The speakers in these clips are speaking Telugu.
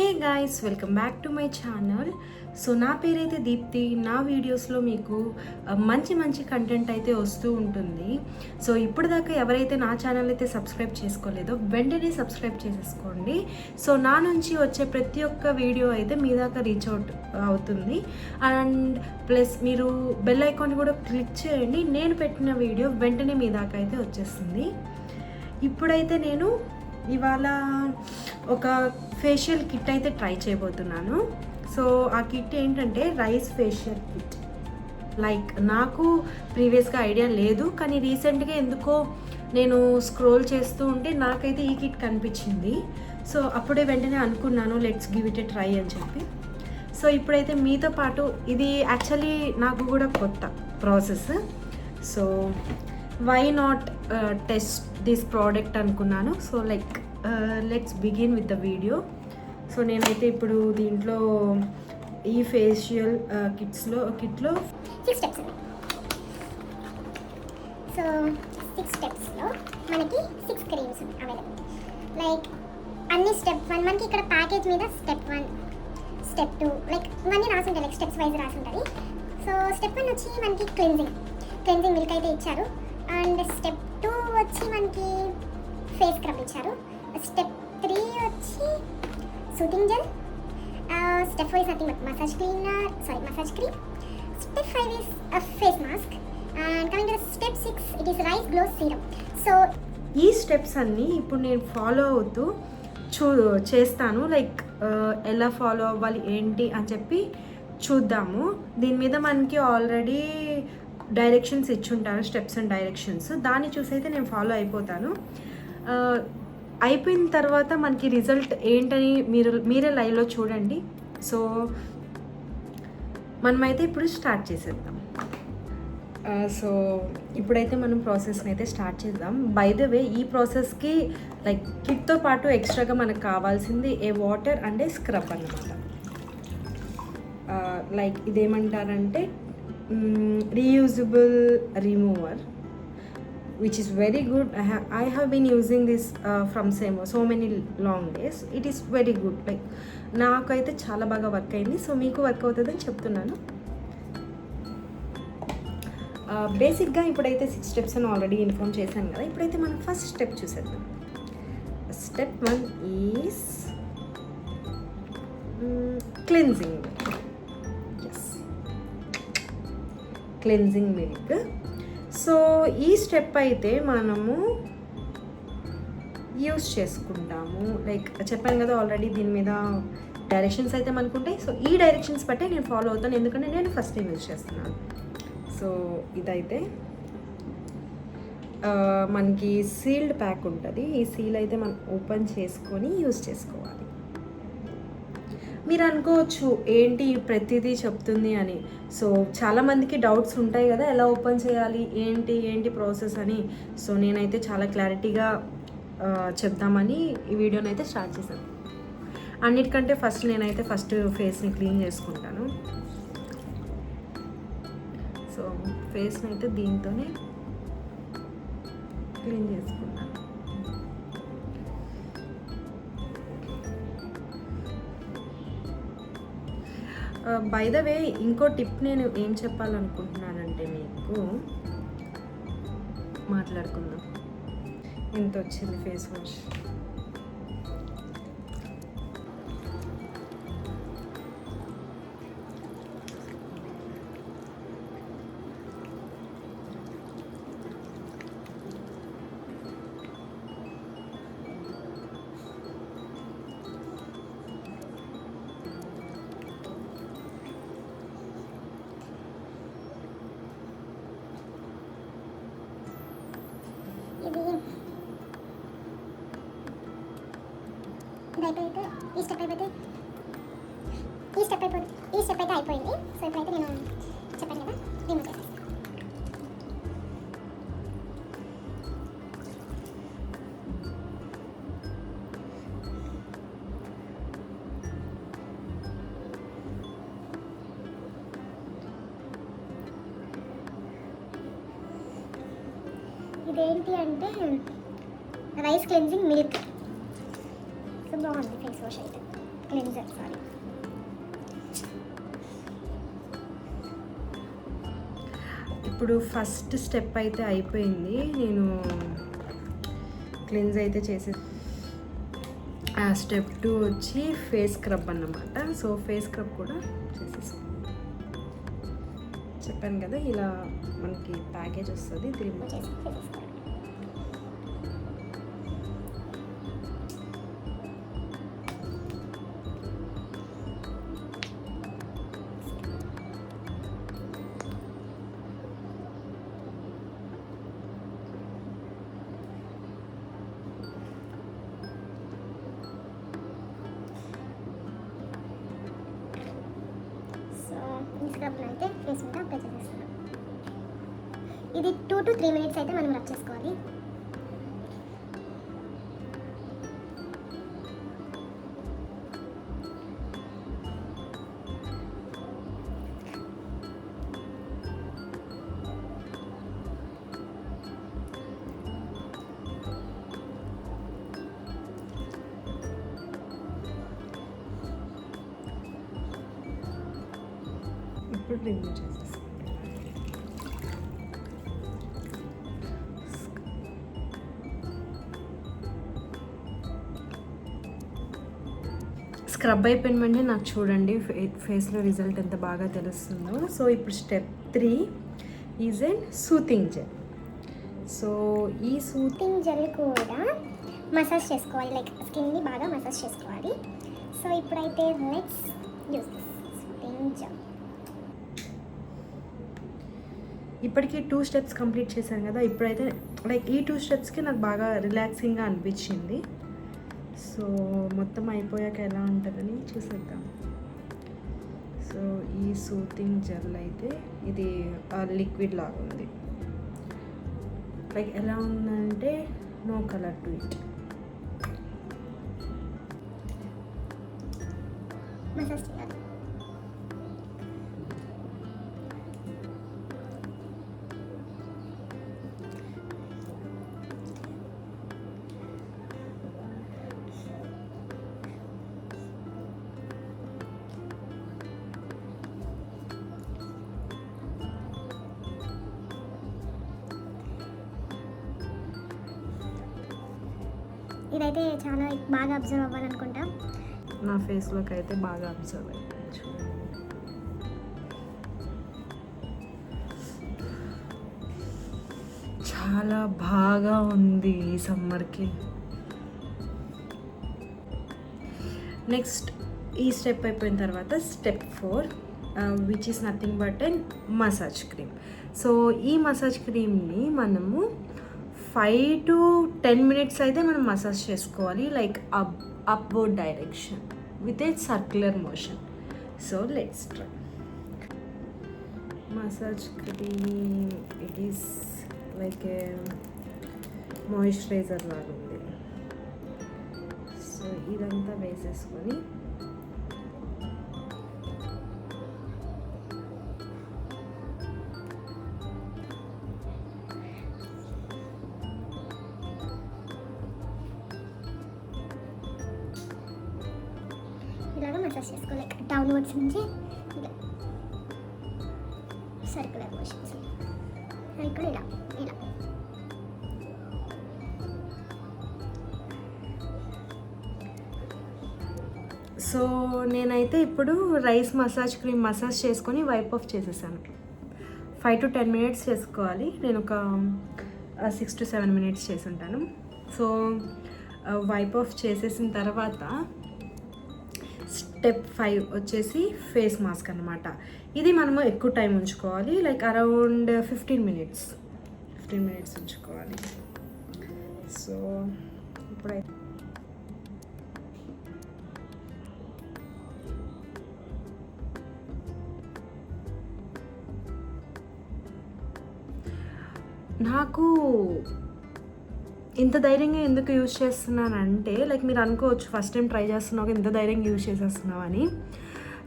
Hey guys, welcome back to my channel. So నా పేరైతే దీప్తి. నా వీడియోస్లో మీకు మంచి మంచి కంటెంట్ అయితే వస్తూ ఉంటుంది. సో ఇప్పుడు దాకా ఎవరైతే నా ఛానల్ అయితే సబ్స్క్రైబ్ చేసుకోలేదో వెంటనే సబ్స్క్రైబ్ చేసేసుకోండి. సో నా నుంచి వచ్చే ప్రతి ఒక్క వీడియో అయితే మీ దాకా రీచ్ అవుట్ అవుతుంది. అండ్ ప్లస్ మీరు బెల్ ఐకాన్ కూడా క్లిక్ చేయండి. నేను పెట్టిన వీడియో వెంటనే మీ దాకా అయితే వచ్చేస్తుంది. ఇప్పుడైతే నేను ఇవాళ ఒక ఫేషియల్ కిట్ అయితే ట్రై చేయబోతున్నాను. సో ఆ కిట్ ఏంటంటే రైస్ ఫేషియల్ కిట్. లైక్ నాకు ప్రీవియస్గా ఐడియా లేదు, కానీ రీసెంట్గా ఎందుకో నేను స్క్రోల్ చేస్తూ ఉంటే నాకైతే ఈ కిట్ కనిపించింది. సో అప్పుడే వెంటనే అనుకున్నాను let's give it A try అని చెప్పి. సో ఇప్పుడైతే మీతో పాటు ఇది యాక్చువల్లీ నాకు కూడా కొత్త process. So why not test this product అనుకున్నాను. So like let's begin with the video. So నేనైతే ఇప్పుడు దీంట్లో ఈ ఫేషియల్ కిట్లో 6 స్టెప్స్ ఉన్నాయి. సో 6 స్టెప్స్లో మనకి 6 క్రీమ్స్ అవైలబుల్. లైక్ అన్ని స్టెప్ 1 మనకి ఇక్కడ ప్యాకేజ్ మీద స్టెప్ 1 స్టెప్ 2 లైక్ ఇవన్నీ రాసి ఉంటాయి, లైక్ స్టెప్స్ వైజ్ రాసి ఉంటుంది. సో స్టెప్ 1 వచ్చి మనకి క్లెన్జింగ్ మిల్క్ అయితే ఇచ్చారు. అండ్ స్టెప్ 2 వచ్చి మనకి ఫేస్ స్క్రబ్ ఇచ్చారు. స్టెప్ 3 వచ్చి soothing gel. Step 4 is nothing but massage cream. Step 5 is face mask. And coming to step 6 it is rice glow serum. So ఈ స్టెప్స్ అన్నీ ఇప్పుడు నేను ఫాలో అవుతూ చేస్తాను. లైక్ ఎలా ఫాలో అవ్వాలి ఏంటి అని చెప్పి చూద్దాము. దీని మీద మనకి ఆల్రెడీ డైరెక్షన్స్ ఇచ్చుంటారు, స్టెప్స్ అండ్ డైరెక్షన్స్. దాన్ని చూసైతే నేను ఫాలో అయిపోతాను. అయిపోయిన తర్వాత మనకి రిజల్ట్ ఏంటని మీరే లైవ్లో చూడండి. సో మనమైతే ఇప్పుడు స్టార్ట్ చేసేద్దాం. సో ఇప్పుడైతే మనం ప్రాసెస్ని అయితే స్టార్ట్ చేద్దాం. బై ద వే ఈ ప్రాసెస్కి లైక్ కిట్తో పాటు ఎక్స్ట్రాగా మనకు కావాల్సింది a water and a scrub అన్నమాట. లైక్ ఇదేమంటారంటే reusable remover, which is very good. I have been using this from so many long days. It is very good. Like నాకైతే చాలా బాగా వర్క్ అయింది. సో మీకు వర్క్ అవుతుందని చెప్తున్నాను. బేసిక్గా ఇప్పుడైతే 6 స్టెప్స్ అని ఆల్రెడీ ఇన్ఫార్మ్ చేశాను కదా. ఇప్పుడైతే మనం ఫస్ట్ స్టెప్ చూసేద్దాం. Step 1 is cleansing milk. So ఈ స్టెప్ అయితే మనము యూస్ చేసుకుంటాము. లైక్ చెప్పాను కదా ఆల్రెడీ దీని మీద డైరెక్షన్స్ అయితే మనకుంటాయి. సో ఈ డైరెక్షన్స్ బట్టే నేను ఫాలో అవుతాను, ఎందుకంటే నేను ఫస్ట్ టైం యూజ్ చేస్తున్నాను. సో ఇదైతే మనకి సీల్డ్ ప్యాక్ ఉంటుంది. ఈ సీల్ అయితే మనం ఓపెన్ చేసుకొని యూజ్ చేసుకోవాలి. మీరు అనుకోవచ్చు ఏంటి ప్రతిదీ చెప్తుంది అని. సో చాలామందికి డౌట్స్ ఉంటాయి కదా, ఎలా ఓపెన్ చేయాలి ఏంటి ప్రాసెస్ అని. సో నేనైతే చాలా క్లారిటీగా చెప్దామని ఈ వీడియోని అయితే స్టార్ట్ చేశాను. అన్నిటికంటే నేనైతే ఫస్ట్ ఫేస్ని క్లీన్ చేసుకుంటాను. సో ఫేస్ని అయితే దీంతోనే క్లీన్ చేసుకుంటాను. బై ద వే ఇంకో టిప్ నేను ఏం చెప్పాలనుకుంటున్నానంటే, మీకు మాట్లాడుకుందాం. ఎంత వచ్చింది ఫేస్ వాష్. ఇదైతే ఈ స్టెప్ అయితే అయిపోయింది. సో ఇప్పుడైతే నేను చెప్పాను కదా రిమూవ్ చేసేస్తాను. ఇదేంటి అంటే రైస్ క్లెన్జింగ్ మిల్క్. సో బాగుంది ఫేస్ వాష్ అయితే. Cleanser sorry. ఇప్పుడు ఫస్ట్ స్టెప్ అయితే అయిపోయింది. నేను క్లెన్స్ అయితే చేసే స్టెప్ 2 వచ్చి ఫేస్ స్క్రబ్ అన్నమాట. సో ఫేస్ స్క్రబ్ కూడా చేసేసాను. చెప్పాను కదా ఇలా మనకి ప్యాకేజ్ వస్తుంది. తిరిగి చేసి ఫేస్ స్క్రబ్. ఈ స్క్రబ్ని అయితే ఫేస్ మీద అప్లై చేసేస్తున్నాం. ఇది 2 to 3 minutes అయితే మనం రబ్ చేసుకోవాలి. ఇప్పుడు రిమూవ్ చేసేస్తాను. స్క్రబ్ అయిపోయిన వెంటనే నాకు చూడండి ఫేస్లో రిజల్ట్ ఎంత బాగా తెలుస్తుందో. సో ఇప్పుడు step 3 is and soothing gel. So ఈ సూతింగ్ జెల్ కూడా మసాజ్ చేసుకోవాలి, లైక్ స్కిన్ని బాగా మసాజ్ చేసుకోవాలి. సో ఇప్పుడైతే let's use this soothing gel. ఇప్పటికీ 2 స్టెప్స్ కంప్లీట్ చేశాను కదా. ఇప్పుడైతే లైక్ ఈ 2 స్టెప్స్కి నాకు బాగా రిలాక్సింగ్గా అనిపించింది. సో మొత్తం అయిపోయాక ఎలా ఉంటుందని చూసేద్దాం. సో ఈ సూతింగ్ జెల్ అయితే ఇది లిక్విడ్ లాగా ఉంది. లైక్ ఎలా ఉందంటే no colour to it. Massage చేయాలి. ఇదైతే చాలా బాగా అబ్జర్వ్ అవ్వాలనుకుంటా. నా ఫేస్లోకి అయితే బాగా అబ్జర్వ్ అయిపోయింది. చాలా బాగా ఉంది ఈ సమ్మర్కి. నెక్స్ట్ ఈ స్టెప్ అయిపోయిన తర్వాత step 4 which is nothing but and massage cream. So ఈ మసాజ్ క్రీమ్ని మనము 5 to 10 minutes అయితే మనం మసాజ్ చేసుకోవాలి, like upward direction with a circular motion. So let's try. Massage cream it is like a moisturiser లాగా ఉంది. సో ఇదంతా వేసేసుకొని ఇలాగా మసాజ్ చేసుకో, లైక్ డౌన్వర్డ్స్ నుంచి ఇలా సర్క్యులర్ మోషన్స్. ఇక్కడ ఇలా ఇలా సో నేనైతే ఇప్పుడు రైస్ మసాజ్ క్రీమ్ మసాజ్ చేసుకొని వైప్ ఆఫ్ చేసేసాను. 5 to 10 minutes చేసుకోవాలి. నేను ఒక 6 to 7 minutes చేసి ఉంటాను. సో వైప్ ఆఫ్ చేసేసిన తర్వాత స్టెప్ 5 వచ్చేసి ఫేస్ మాస్క్ అనమాట. ఇది మనము ఎక్కువ టైం ఉంచుకోవాలి, లైక్ అరౌండ్ 15 minutes ఉంచుకోవాలి. సో ఇప్పుడైతే నాకు ఇంత ధైర్యంగా ఎందుకు యూజ్ చేస్తున్నానంటే, లైక్ మీరు అనుకోవచ్చు ఫస్ట్ టైం ట్రై చేస్తున్నావు ఇంత ధైర్యంగా యూజ్ చేసేస్తున్నావు అని.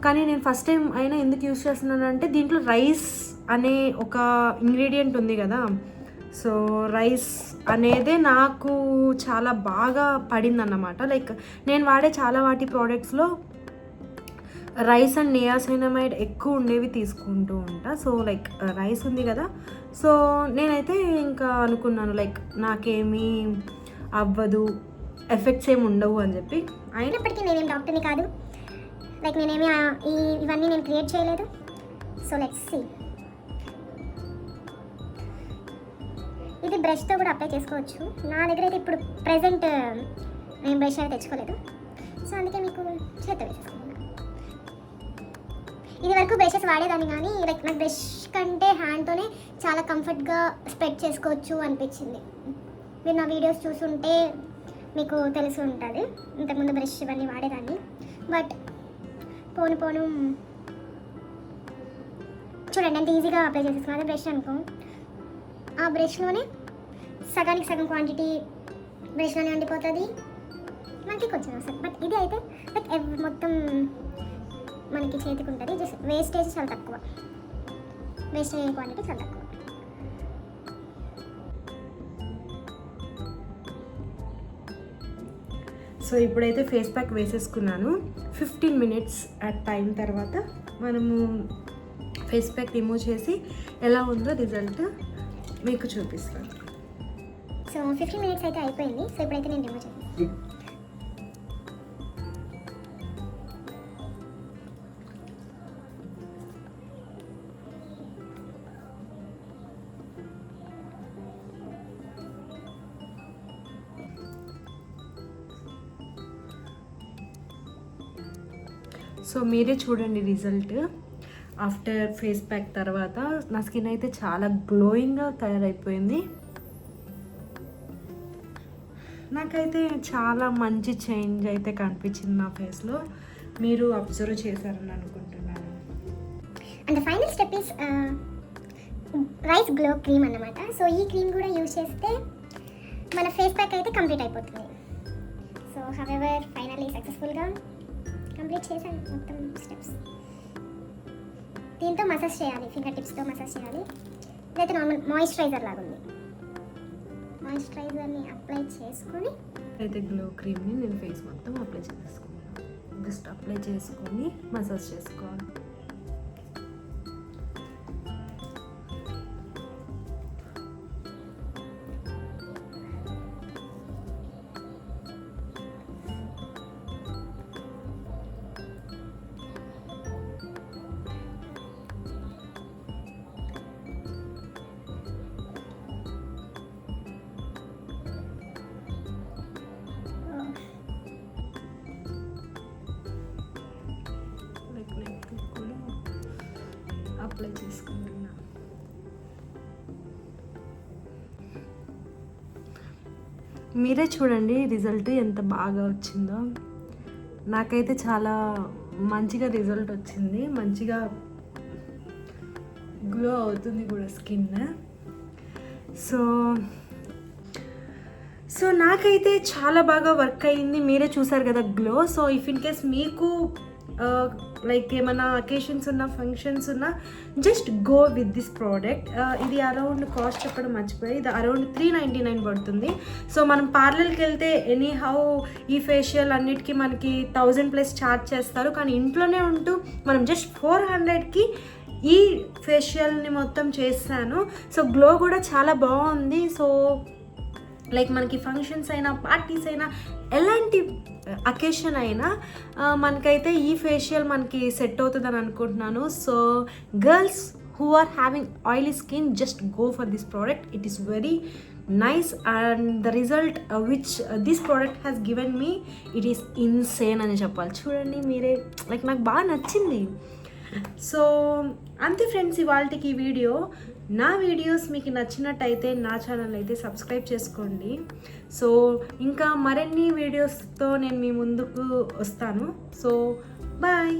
కానీ నేను ఫస్ట్ టైం అయినా ఎందుకు యూజ్ చేస్తున్నాను అంటే దీంట్లో రైస్ అనే ఒక ఇంగ్రీడియంట్ ఉంది కదా. సో రైస్ అనేదే నాకు చాలా బాగా పడిందన్నమాట. లైక్ నేను వాడే చాలా వాటి ప్రోడక్ట్స్లో రైస్ అండ్ నియాసినమైడ్ ఎక్కువ ఉండేవి తీసుకుంటూ ఉంటా. సో లైక్ రైస్ ఉంది కదా, సో నేనైతే ఇంకా అనుకున్నాను లైక్ నాకేమీ అవ్వదు, ఎఫెక్ట్స్ ఏమి ఉండవు అని చెప్పి. అయినప్పటికీ నేనేం డాక్టర్ని కాదు, లైక్ నేనేమి ఇవన్నీ నేను క్రియేట్ చేయలేదు. So let's see. ఇది బ్రష్తో కూడా అప్లై చేసుకోవచ్చు. నా దగ్గర అయితే ఇప్పుడు ప్రెజెంట్ నేను బ్రష్ అయితే తెచ్చుకోలేదు, సో అందుకే మీకు చేతితో వేసేసుకున్నాను. ఇది వరకు బ్రషెస్ వాడేదాన్ని కానీ లైక్ నాకు బ్రష్ కంటే హ్యాండ్తోనే చాలా కంఫర్ట్గా స్ప్రెడ్ చేసుకోవచ్చు అనిపించింది. మీరు నా వీడియోస్ చూసుంటే మీకు తెలిసి ఉంటుంది. ఇంతకుముందు బ్రష్ ఇవన్నీ వాడేదాన్ని, బట్ పోను పోను చూడండి ఎంత ఈజీగా అప్లై చేసేసుకున్నాను. అదే బ్రష్ అనుకో, ఆ బ్రష్లోనే సగానికి సగం క్వాంటిటీ బ్రష్లోనే ఉండిపోతుంది, మనకి కొంచెం వస్తుంది. బట్ ఇది అయితే లైక్ మొత్తం మనకి చేతికి ఉంటుంది. జస్ట్ వేస్టేజ్ చాలా తక్కువ, వేస్ట్ అయ్యే క్వాంటిటీ చాలా తక్కువ. సో ఇప్పుడైతే ఫేస్ ప్యాక్ వేసేసుకున్నాను. 15 minutes టైం తర్వాత మనము ఫేస్ ప్యాక్ రిమూవ్ చేసి ఎలా ఉందో రిజల్ట్ మీకు చూపిస్తాను. సో 15 minutes అయితే అయిపోయింది. సో ఇప్పుడైతే నేను రిమూవ్ చేస్తాను. సో మీరే చూడండి రిజల్ట్ ఆఫ్టర్ ఫేస్ ప్యాక్ తర్వాత. నా స్కిన్ అయితే చాలా గ్లోయింగ్గా తయారైపోయింది. నాకైతే చాలా మంచి చేంజ్ అయితే కనిపించింది నా ఫేస్లో. మీరు అబ్జర్వ్ చేశారని అనుకుంటున్నాను. And final step is rice glow cream అన్నమాట. సో ఈ క్రీమ్ కూడా యూజ్ చేస్తే మన ఫేస్ ప్యాక్ అయితే కంప్లీట్ అయిపోతుంది. సో హవెవర్ ఫైనల్లీ సక్సెస్ఫుల్గా కంప్లీట్ చేశాను మొత్తం స్టెప్స్. దీంతో మసాజ్ చేయాలి, ఫింగర్ టిప్స్తో మసాజ్ చేయాలి. ఇదైతే నార్మల్ మాయిశ్చరైజర్ లాగా ఉంది. మాయిశ్చరైజర్ని అప్లై చేసుకొని అయితే గ్లో క్రీమ్ని నేను ఫేస్ మొత్తం అప్లై చేసుకున్నాను. జస్ట్ అప్లై చేసుకొని మసాజ్ చేసుకోవాలి. అప్లై చేసుకుంటున్నా. మీరే చూడండి రిజల్ట్ ఎంత బాగా వచ్చిందో. నాకైతే చాలా మంచిగా రిజల్ట్ వచ్చింది, మంచిగా గ్లో అవుతుంది కూడా స్కిన్. సో నాకైతే చాలా బాగా వర్క్ అయ్యింది. మీరే చూసారు కదా glow. So if in case మీకు లైక్ ఏమైనా అకేషన్స్ ఉన్నా, ఫంక్షన్స్ ఉన్నా, just go with this product. ఇది అరౌండ్ కాస్ట్ చెప్పడం మర్చిపోయి, ఇది అరౌండ్ 399 పడుతుంది. సో మనం పార్లర్కి వెళ్తే ఎనీ హౌ ఈ ఫేషియల్ అన్నిటికీ మనకి 1000+ ఛార్జ్ చేస్తారు. కానీ ఇంట్లోనే ఉంటూ మనం జస్ట్ 400కి ఈ ఫేషియల్ని మొత్తం చేస్తాను. సో గ్లో కూడా చాలా బాగుంది. సో లైక్ మనకి ఫంక్షన్స్ అయినా, పార్టీస్ అయినా, ఎలాంటి అకేషన్ అయినా మనకైతే ఈ ఫేషియల్ మనకి సెట్ అవుతుందని అనుకుంటున్నాను. So girls who are having oily skin, just go for this product. It is very nice and the result which this product has given me, it is insane అని చెప్పాలి. చూడండి మీరే, లైక్ నాకు బాగా నచ్చింది. సో అంతే ఫ్రెండ్స్ ఇవాళకి ఈ వీడియో. నా వీడియోస్ మీకు నచ్చినట్టయితే నా ఛానల్ అయితే సబ్స్క్రైబ్ చేసుకోండి. సో ఇంకా మరిన్ని వీడియోస్తో నేను మీ ముందుకు వస్తాను. So bye.